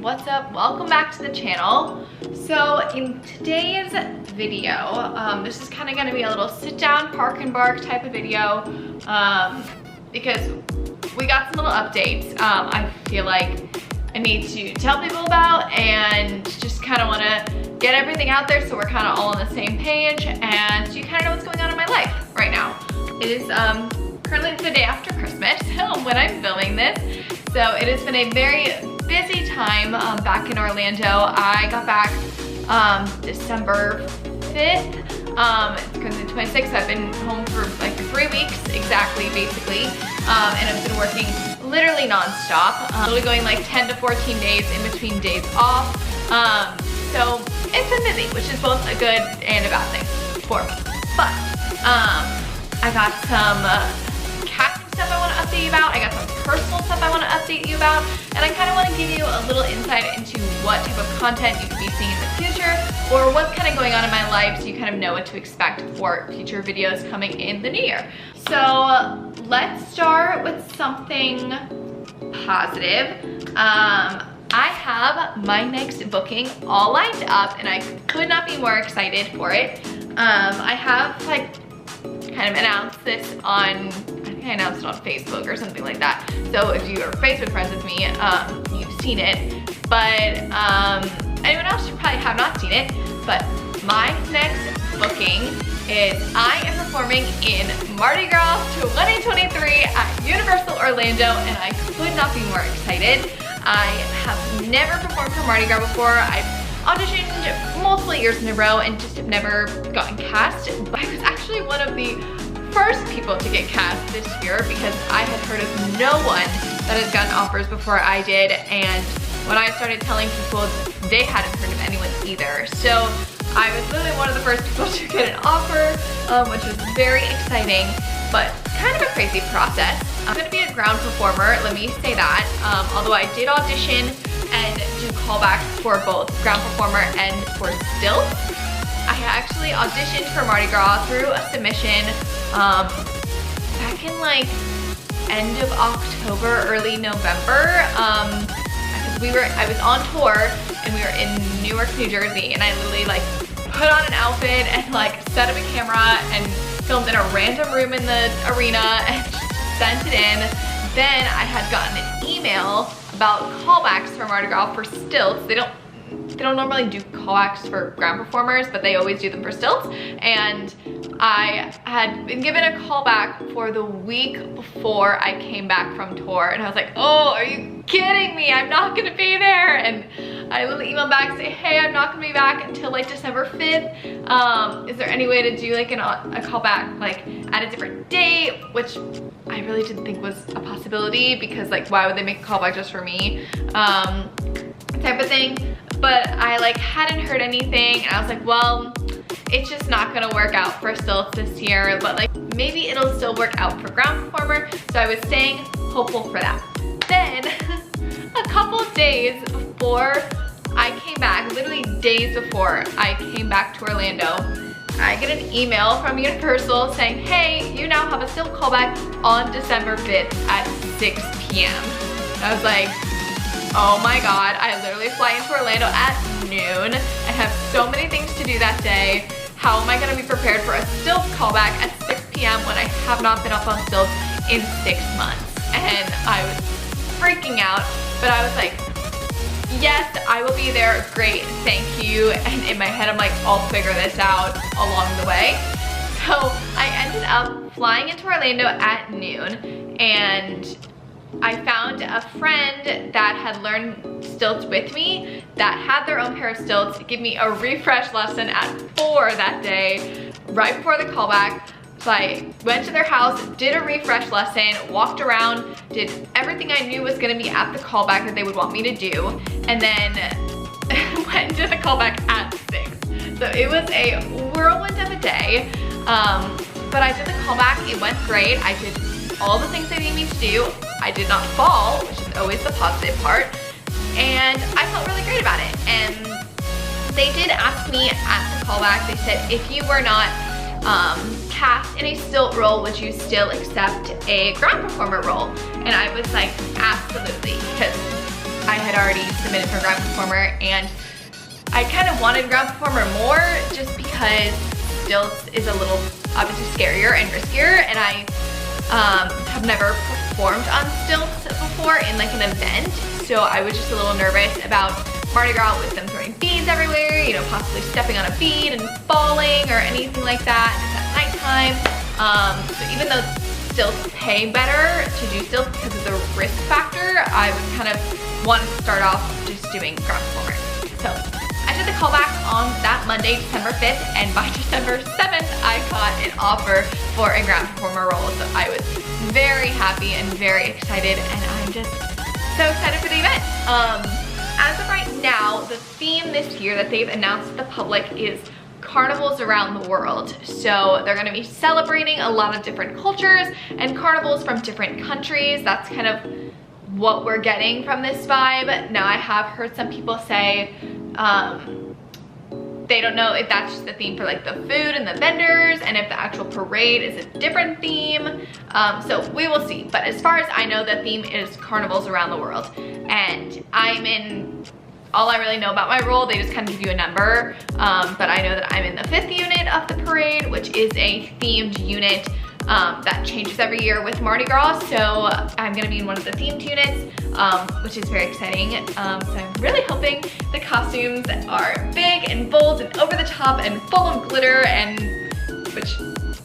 what's up? Welcome back to the channel. So in today's video, this is kind of going to be a little sit down, park and bark type of video because we got some little updates I feel like I need to tell people about, and just kind of want to get everything out there so we're kind of all on the same page and so you kind of know what's going on in my life right now. It is currently the day after Christmas when I'm filming this, so it has been a very busy time back in Orlando. I got back December 5th. It's currently the 26th. I've been home for like 3 weeks exactly, basically, and I've been working literally non-stop, literally going like 10 to 14 days in between days off. So it's been busy, which is both a good and a bad thing for me. But I got some casting stuff I want to update you about. I got some personal stuff I want to update you about, and I kind of want to give you a little insight into what type of content you could be seeing in the future, or what's kind of going on in my life, so you kind of know what to expect for future videos coming in the new year. So let's start with something positive. I have my next booking all lined up, and I could not be more excited for it. I have like kind of announced this on, I think I announced it on Facebook or something like that. So if you are Facebook friends with me, you've seen it. But anyone else should probably have not seen it. But my next booking is I am performing in Mardi Gras 2023 at Universal Orlando, and I could not be more excited. I have never performed for Mardi Gras before. I've auditioned multiple years in a row and just have never gotten cast. But I was actually one of the first people to get cast this year because I had heard of no one that has gotten offers before I did, and when I started telling people, they hadn't heard of anyone either. So I was literally one of the first people to get an offer, which was very exciting, but kind of a crazy process. I'm gonna be a ground performer, let me say that. Although I did audition and do callbacks for both ground performer and for stilts. I actually auditioned for Mardi Gras through a submission back in like end of October, early November. I was on tour and we were in Newark, New Jersey, and I literally like put on an outfit and like set up a camera and filmed in a random room in the arena and sent it in. Then I had gotten an email about callbacks for Mardi Gras for stilts. They don't normally do callbacks for ground performers, but they always do them for stilts. And I had been given a callback for the week before I came back from tour, and I was like, oh, are you kidding me? I'm not gonna be there. And I literally emailed back and say, hey, I'm not gonna be back until like December 5th. Is there any way to do like a callback like at a different date? Which I really didn't think was a possibility, because like why would they make a callback just for me? Type of thing. But I like hadn't heard anything, and I was like, well, it's just not gonna work out for stilts this year, but like maybe it'll still work out for ground performer. So I was staying hopeful for that. Then a couple of days before I came back, literally days before I came back to Orlando, I get an email from Universal saying, hey, you now have a stilt callback on December 5th at 6 p.m. I was like, oh my God, I literally fly into Orlando at noon. I have so many things to do that day. How am I gonna be prepared for a stilts callback at 6 p.m. when I have not been up on stilts in 6 months? And I was freaking out, but I was like, yes, I will be there, great, thank you. And in my head, I'm like, I'll figure this out along the way. So I ended up flying into Orlando at noon, and I found a friend that had learned stilts with me that had their own pair of stilts give me a refresh lesson at 4 that day, right before the callback. So I went to their house, did a refresh lesson, walked around, did everything I knew was gonna be at the callback that they would want me to do, and then went and did the callback at 6. So it was a whirlwind of a day, but I did the callback, it went great. I did all the things they needed me to do. I did not fall, which is always the positive part, and I felt really great about it. And they did ask me at the callback, they said, if you were not cast in a stilt role, would you still accept a ground performer role? And I was like, absolutely, because I had already submitted for ground performer, and I kind of wanted ground performer more just because stilts is a little obviously scarier and riskier, and I have never performed on stilts before in like an event, so I was just a little nervous about Mardi Gras with them throwing beads everywhere, you know, possibly stepping on a bead and falling or anything like that. It's at nighttime. So even though stilts pay better to do stilts because of the risk factor, I would kind of want to start off just doing ground performer. So I did the callback on that Monday, December 5th, and by December 7th, I got an offer for a ground performer role. So I was very happy and very excited, and I'm just so excited for the event. As of right now, the theme this year that they've announced to the public is carnivals around the world. So they're gonna be celebrating a lot of different cultures and carnivals from different countries. That's kind of what we're getting from this vibe. Now, I have heard some people say they don't know if that's just the theme for like the food and the vendors, and if the actual parade is a different theme. So we will see. But as far as I know, the theme is carnivals around the world. And all I really know about my role, they just kind of give you a number. But I know that I'm in the 5th unit of the parade, which is a themed unit that changes every year with Mardi Gras. So I'm gonna be in one of the themed units, which is very exciting. So I'm really hoping the costumes are big and bold and over the top and full of glitter, and which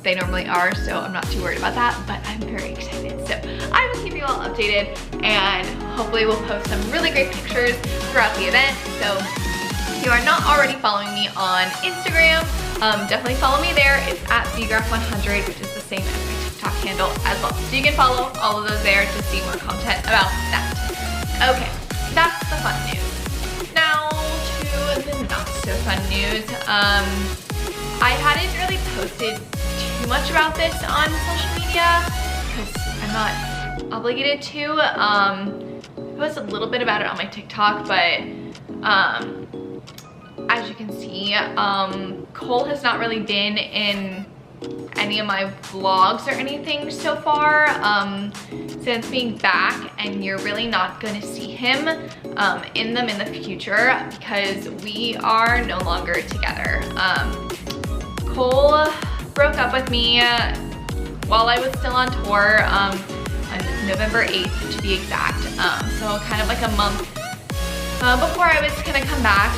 they normally are, so I'm not too worried about that, but I'm very excited. So I will keep you all updated, and hopefully we'll post some really great pictures throughout the event. So if you are not already following me on Instagram, definitely follow me there. It's at Graf100, which is the same as my TikTok handle as well. So you can follow all of those there to see more content about that. Okay, that's the fun news. Now to the not so fun news. I hadn't really posted too much about this on social media because I'm not obligated to. I post a little bit about it on my TikTok, but as you can see, Cole has not really been in any of my vlogs or anything so far since being back, and you're really not going to see him in them in the future because we are no longer together. Cole broke up with me while I was still on tour on November 8th to be exact. So kind of like a month before I was gonna come back.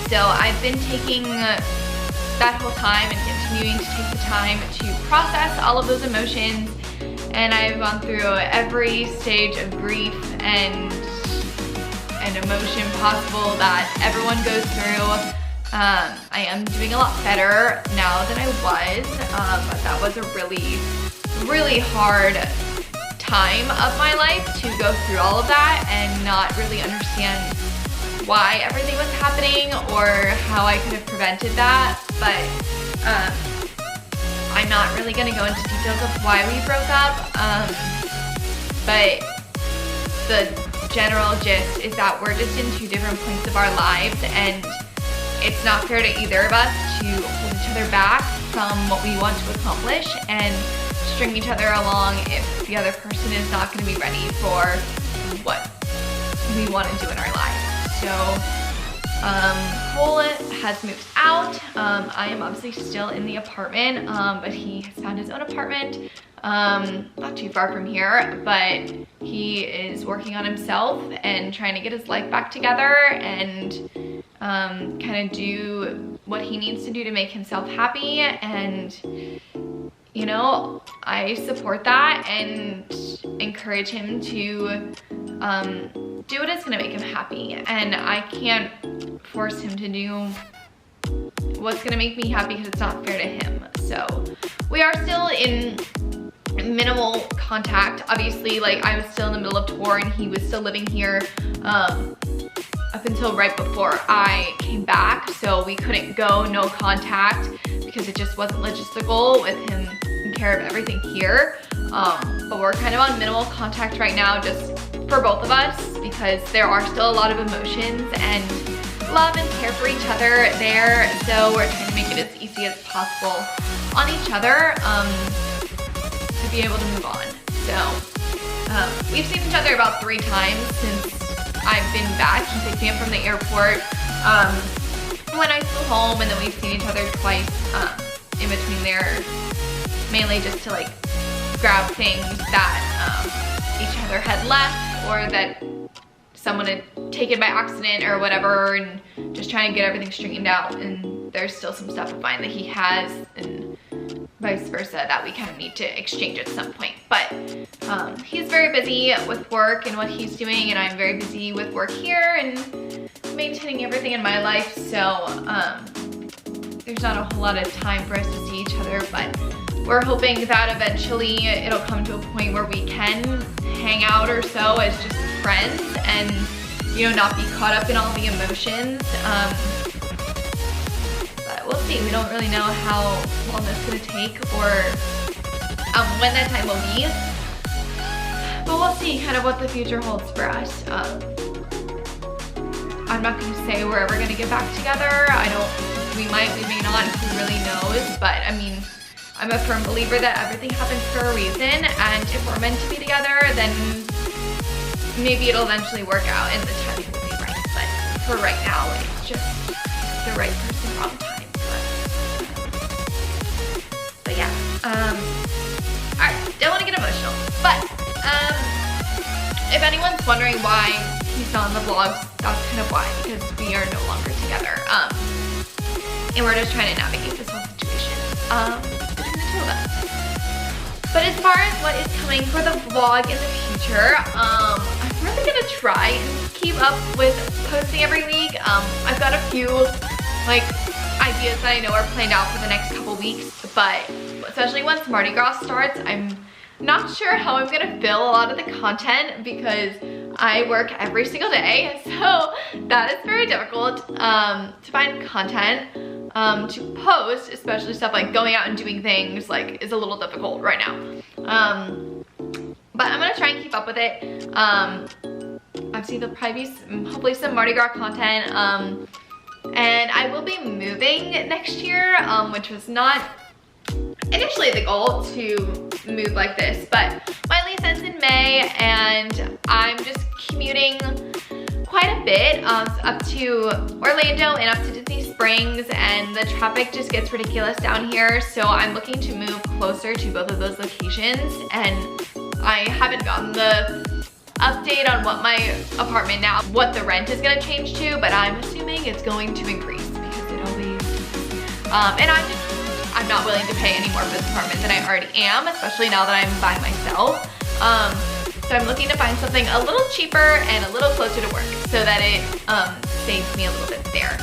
So I've been taking that whole time and continuing to take the time to process all of those emotions, and I've gone through every stage of grief and emotion possible that everyone goes through. I am doing a lot better now than I was, but that was a really, really hard time of my life to go through all of that and not really understand why everything was happening or how I could have prevented that. But I'm not really gonna go into details of why we broke up, but the general gist is that we're just in two different points of our lives, and it's not fair to either of us to hold each other back from what we want to accomplish and string each other along if the other person is not going to be ready for what we want to do in our lives. So Cole has moved out. I am obviously still in the apartment, but he has found his own apartment not too far from here, but he is working on himself and trying to get his life back together and kind of do what he needs to do to make himself happy. And you know, I support that and encourage him to do what is going to make him happy, and I can't force him to do what's going to make me happy because it's not fair to him. So we are still in minimal contact. Obviously, like, I was still in the middle of tour and he was still living here up until right before I came back, so we couldn't go no contact because it just wasn't logistical with him taking care of everything here. But we're kind of on minimal contact right now, just for both of us, because there are still a lot of emotions and love and care for each other there. So we're trying to make it as easy as possible on each other to be able to move on. So We've seen each other about 3 times since I've been back. He picked me up from the airport when I flew home, and then we've seen each other twice in between there, mainly just to like grab things that each other had left or that someone had taken by accident or whatever, and just trying to get everything straightened out. And there's still some stuff of mine that he has and vice versa that we kind of need to exchange at some point. But he's very busy with work and what he's doing, and I'm very busy with work here and maintaining everything in my life. So there's not a whole lot of time for us to see each other, but we're hoping that eventually it'll come to a point where we can hang out or so as just friends and, you know, not be caught up in all the emotions. But we'll see. We don't really know how long that's gonna take or when that time will be. But we'll see kind of what the future holds for us. I'm not gonna say we're ever gonna get back together. We might, we may not, who really knows. But I mean, I'm a firm believer that everything happens for a reason, and if we're meant to be together, then maybe it'll eventually work out and the timing will be right. But for right now, it's just the right person, wrong time. But yeah, alright, don't want to get emotional. But if anyone's wondering why he's not on the vlogs, that's kind of why, because we are no longer together. And we're just trying to navigate this whole situation between the 2 of us. But as far as what is coming for the vlog in the future, I'm really gonna try and keep up with posting every week. I've got a few like ideas that I know are planned out for the next couple weeks, but especially once Mardi Gras starts, I'm not sure how I'm gonna fill a lot of the content because I work every single day, so that is very difficult to find content to post, especially stuff like going out and doing things like is a little difficult right now. But I'm gonna try and keep up with it. Obviously there'll probably be hopefully some Mardi Gras content, and I will be moving next year, which was not initially the goal to move like this, but my lease ends in May and I'm just commuting quite a bit up to Orlando and up to Disney Springs, and the traffic just gets ridiculous down here, so I'm looking to move closer to both of those locations. And I haven't gotten the update on what my apartment now, what the rent is gonna change to, but I'm assuming it's going to increase because it'll be, and I'm not willing to pay any more for this apartment than I already am, especially now that I'm by myself. So I'm looking to find something a little cheaper and a little closer to work so that it saves me a little bit there.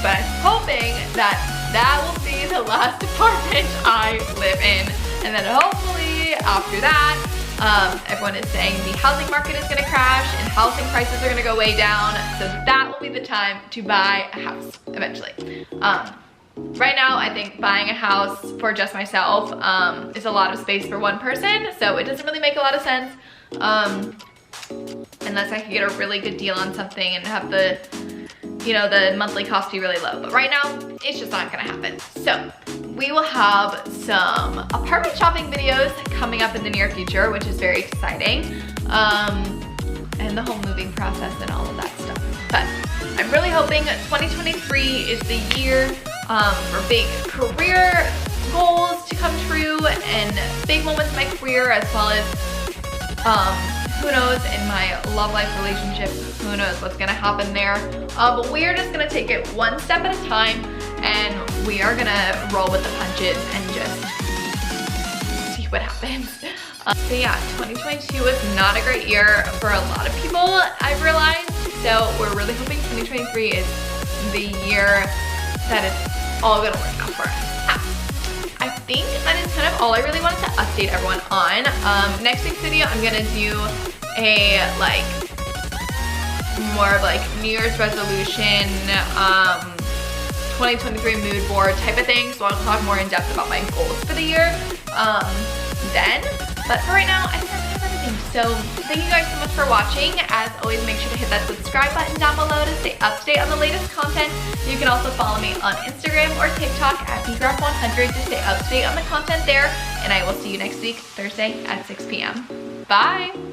But I'm hoping that that will be the last apartment I live in, and then hopefully after that, everyone is saying the housing market is gonna crash and housing prices are gonna go way down, so that will be the time to buy a house eventually. Right now, I think buying a house for just myself is a lot of space for one person, so it doesn't really make a lot of sense unless I could get a really good deal on something and have the, you know, the monthly cost be really low. But right now, it's just not gonna happen. So we will have some apartment shopping videos coming up in the near future, which is very exciting, and the whole moving process and all of that stuff. But I'm really hoping 2023 is the year for big career goals to come true and big moments in my career, as well as who knows, in my love life relationship, who knows what's gonna happen there. But we are just gonna take it one step at a time, and we are gonna roll with the punches and just see what happens. So yeah, 2022 was not a great year for a lot of people, I've realized. So we're really hoping 2023 is the year that it's all gonna work out for us. I think that is kind of all I really wanted to update everyone on. Next week's video, I'm gonna do a like more of like New Year's resolution, 2023 mood board type of thing. So I'll talk more in depth about my goals for the year then. But for right now, I think that's everything. So thank you guys so much for watching. As always, make sure to hit that subscribe button down below to stay up to date on the latest content. You can also follow me on Instagram or TikTok at Graf100 to stay up to date on the content there. And I will see you next week, Thursday at 6 p.m. Bye.